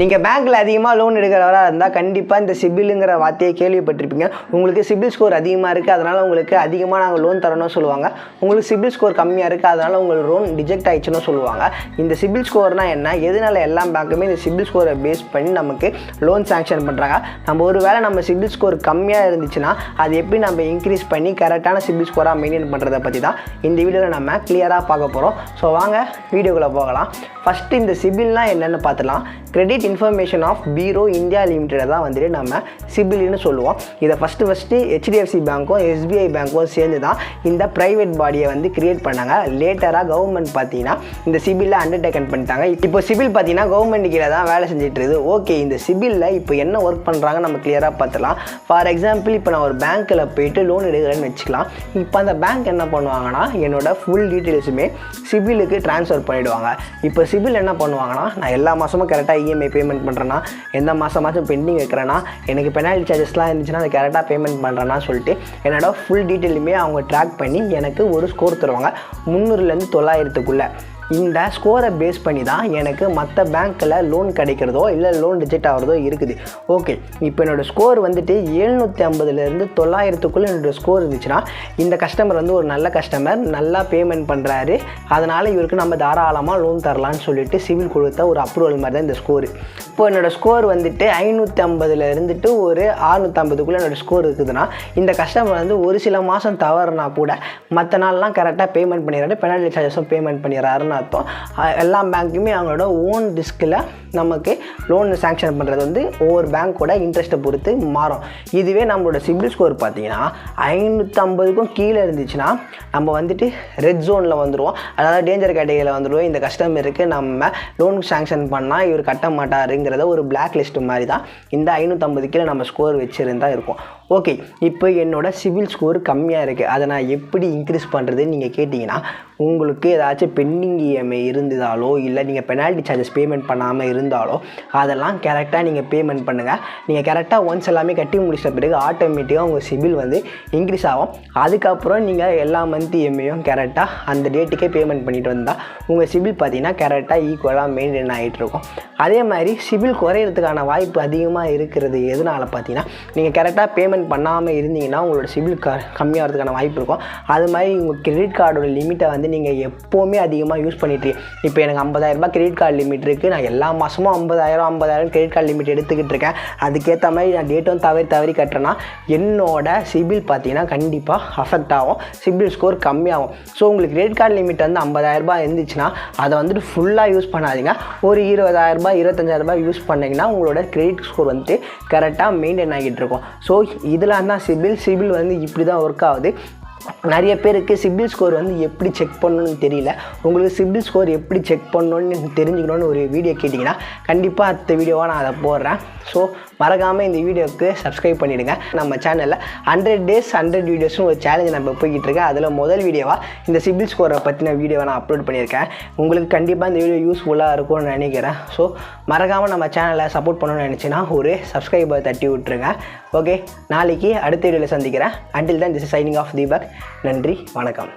நீங்கள் பேங்க்கில் அதிகமாக லோன் எடுக்கிறவராக இருந்தால் கண்டிப்பாக இந்த சிபிலுங்கிற வார்த்தையை கேள்விப்பட்டிருப்பீங்க. உங்களுக்கு சிபில் ஸ்கோர் அதிகமாக இருக்குது, அதனால் உங்களுக்கு அதிகமாக நாங்கள் லோன் தரணும்னு சொல்லுவாங்க. உங்களுக்கு சிபில் ஸ்கோர் கம்மியாக இருக்குது, அதனால் உங்களுக்கு லோன் ரிஜெக்ட் ஆயிடுச்சுன்னு சொல்லுவாங்க. இந்த சிபில் ஸ்கோர்னால் என்ன, எதனால எல்லா பேங்க்குமே இந்த சிபில் ஸ்கோரை பேஸ் பண்ணி நமக்கு லோன் சாங்ஷன் பண்ணுறாங்க. நம்ம ஒரு வேளை நம்ம சிபில் ஸ்கோர் கம்மியாக இருந்துச்சுன்னா அது எப்படி நம்ம இன்க்ரீஸ் பண்ணி கரெக்டான சிபில் ஸ்கோராக மெயின்டைன் பண்ணுறதை பற்றி தான் இந்த வீடியோவில் நம்ம கிளியராக பார்க்க போகிறோம். ஸோ வாங்க வீடியோக்குள்ளே போகலாம். ஃபஸ்ட்டு இந்த சிபில்னால் என்னென்னு பார்த்துலாம். Credit information of bureau India லிமிட்டெடை தான் வந்துட்டு நம்ம சிபில்னு சொல்லுவோம். இதை ஃபஸ்ட்டு ஹெச்டிஎஃப்சி பேங்க்கும் எஸ்பிஐ பேங்க்கும் சேர்ந்து தான் இந்த ப்ரைவேட் பாடியை வந்து கிரியேட் பண்ணாங்க. லேட்டராக கவர்மெண்ட் பார்த்தீங்கன்னா இந்த சிபிலில் அண்டர்டேக்கன் பண்ணிட்டாங்க. இப்போ சிபில் பார்த்தீங்கன்னா கவர்மெண்ட் கீழே தான் வேலை செஞ்சுட்டு இருக்குது. ஓகே, இந்த சிபிலில் இப்போ என்ன ஒர்க் பண்ணுறாங்க நம்ம கிளியராக பார்த்துலாம். ஃபார் எக்ஸாம்பிள், இப்போ நான் ஒரு பேங்க்கில் போயிட்டு லோன் எடுக்கிறேன்னு வச்சுக்கலாம். இப்போ அந்த பேங்க் என்ன பண்ணுவாங்கன்னா என்னோடய ஃபுல் டீட்டெயில்ஸுமே சிபிலுக்கு ட்ரான்ஸ்ஃபர் பண்ணிவிடுவாங்க. இப்போ சிபில் என்ன பண்ணுவாங்கன்னா, நான் எல்லா மாதமும் கரெக்டாக இஎம்ஐ பேமெண்ட் பண்ணுறேன்னா, எந்த மாதமாச்சும் பெண்டிங் வைக்கிறேன்னா, எனக்கு பெனால்ட்டி சார்ஜஸ்லாம் இருந்துச்சுன்னா அதை கரெக்டாக பேமெண்ட் பண்ணுறேன்னா சொல்லிட்டு என்னோட ஃபுல் டீட்டெயிலுமே அவங்க ட்ராக் பண்ணி எனக்கு ஒரு ஸ்கோர் தருவாங்க 300லேருந்து 900க்குள்ளே. இந்த ஸ்கோரை பேஸ் பண்ணி தான் எனக்கு மற்ற பேங்க்கில் லோன் கிடைக்கிறதோ இல்லை லோன் ரிஜெக்ட் ஆகிறதோ இருக்குது. ஓகே, இப்போ என்னோடய ஸ்கோர் வந்துட்டு 750லேருந்து 900க்குள்ளே என்னோடய ஸ்கோர் இருந்துச்சுன்னா இந்த கஸ்டமர் வந்து ஒரு நல்ல கஸ்டமர், நல்லா பேமெண்ட் பண்ணுறாரு, அதனால் இவருக்கு நம்ம தாராளமாக லோன் தரலான்னு சொல்லிட்டு சிவில் கொடுத்த ஒரு அப்ரூவல் மாதிரி தான் இந்த ஸ்கோரு. இப்போ என்னோடய ஸ்கோர் வந்துட்டு 550ல் இருந்துட்டு ஒரு 650க்குள்ளே என்னோடய ஸ்கோர் இருக்குதுன்னா இந்த கஸ்டமர் வந்து ஒரு சில மாதம் தவறுனா கூட மற்ற நாள்லாம் கரெக்டாக பேமெண்ட் பண்ணிடுறாரு, பெனால்ட்டி சார்ஜஸும் பேமெண்ட் பண்ணிடுறாருன்னு அர்த்தம். எல்லா பேங்க்குமே அவங்களோட ஓன் ரிஸ்கில் நமக்கு லோன் சாங்ஷன் பண்ணுறது வந்து ஒவ்வொரு பேங்க்கோட இன்ட்ரெஸ்ட்டை பொறுத்து மாறும். இதுவே நம்மளோட சிபில் ஸ்கோர் பார்த்தீங்கன்னா 550க்கும் கீழே இருந்துச்சுன்னா நம்ம வந்துட்டு ரெட் ஜோனில் வந்துடுவோம், அதாவது டேஞ்சர் கேட்டகரியில் வந்துடுவோம். இந்த கஸ்டமருக்கு நம்ம லோன் சாங்ஷன் பண்ணால் இவர் கட்ட மாட்டாருங்கிறத ஒரு பிளாக் லிஸ்ட் மாதிரி தான் இந்த 550 கீழே நம்ம ஸ்கோர் வச்சுருந்தா இருக்கும். ஓகே, இப்போ என்னோடய சிபில் ஸ்கோர் கம்மியாக இருக்குது, அதை நான் எப்படி இன்க்ரீஸ் பண்ணுறதுன்னு நீங்கள் கேட்டிங்கன்னா, உங்களுக்கு ஏதாச்சும் பெண்டிங் இஎம்ஐ இருந்ததாலோ இல்லை நீங்கள் பெனால்ட்டி சார்ஜஸ் பேமெண்ட் பண்ணாமல் இருந்தாலோ அதெல்லாம் கரெக்டாக நீங்கள் பேமெண்ட் பண்ணுங்கள். நீங்கள் கரெக்டாக ஒன்ஸ் எல்லாமே கட்டி முடிச்சிட்ட பிறகு ஆட்டோமேட்டிக்காக உங்கள் சிபில் வந்து இன்க்ரீஸ் ஆகும். அதுக்கப்புறம் நீங்கள் எல்லா மந்த் இஎம்ஐயும் கரெக்டாக அந்த டேட்டுக்கே பேமெண்ட் பண்ணிட்டு வந்தால் உங்கள் சிபில் பார்த்தீங்கன்னா கரெக்டாக ஈக்குவலாக மெயின்டைன் ஆகிட்டு இருக்கும். அதே மாதிரி சிபில் குறையிறதுக்கான வாய்ப்பு அதிகமாக இருக்கிறது எதனால் பார்த்தீங்கன்னா, நீங்கள் கரெக்டாக பேமெண்ட் பண்ணாமல் இருந்தீங்கன்னா உங்களோட சிபில் கம்மியாகிறதுக்கான வாய்ப்பு இருக்கும். அது மாதிரி உங்கள் கிரெடிட் கார்டோட லிமிட்டை வந்து நீங்கள் எப்போவுமே அதிகமாக யூஸ் பண்ணிட்டு, இப்போ எனக்கு 50,000 கிரெடிட் கார்டு லிமிட் இருக்குது, நான் எல்லா மாதமும் 50,000 கிரெடிட் கார்டு லிமிட் எடுத்துக்கிட்டு இருக்கேன், அதுக்கேற்ற மாதிரி நான் டேட்டும் தவறி கட்டுறேன்னா என்னோட சிபில் பார்த்தீங்கன்னா கண்டிப்பாக அஃபெக்ட் ஆகும், சிபில் ஸ்கோர் கம்மியாகும். ஸோ உங்களுக்கு கிரெடிட் கார்டு லிமிட் வந்து 50,000 இருந்துச்சுன்னா அதை வந்துட்டு ஃபுல்லாக யூஸ் பண்ணாதீங்க. ஒரு 20,000 25,000 யூஸ் பண்ணிங்கன்னா உங்களோட கிரெடிட் ஸ்கோர் வந்துட்டு கரெக்டாக மெயின்டைன் ஆகிட்டு இருக்கும். ஸோ இதில் தான் சிபில் வந்து இப்படி தான் ஒர்க் ஆகுது. நிறைய பேருக்கு சிபில் ஸ்கோர் வந்து எப்படி செக் பண்ணணும்னு தெரியல. உங்களுக்கு சிபில் ஸ்கோர் எப்படி செக் பண்ணணும்னு தெரிஞ்சுக்கணுன்னு ஒரு வீடியோ கேட்டிங்கன்னா கண்டிப்பாக அடுத்த வீடியோவாக நான் அதை போடுறேன். ஸோ மறக்காமல் இந்த வீடியோவுக்கு சப்ஸ்கிரைப் பண்ணிவிடுங்க. நம்ம சேனலில் 100 days 100 வீடியோஸ்னு ஒரு சேலஞ்சு நம்ம போய்கிட்டு இருக்கேன். அதில் முதல் வீடியோவாக இந்த சிபில் ஸ்கோரை பற்றின வீடியோவை நான் அப்லோட் பண்ணியிருக்கேன். உங்களுக்கு கண்டிப்பாக இந்த வீடியோ யூஸ்ஃபுல்லாக இருக்கும்னு நினைக்கிறேன். ஸோ மறக்காமல் நம்ம சேனலை சப்போர்ட் பண்ணணும்னு நினச்சின்னா ஒரு சப்ஸ்கிரைபர் தட்டி விட்டுருங்க. ஓகே, நாளைக்கு அடுத்த வீடியோவில் சந்திக்கிறேன். Until then this is signing off Deepak. நன்றி, வணக்கம்.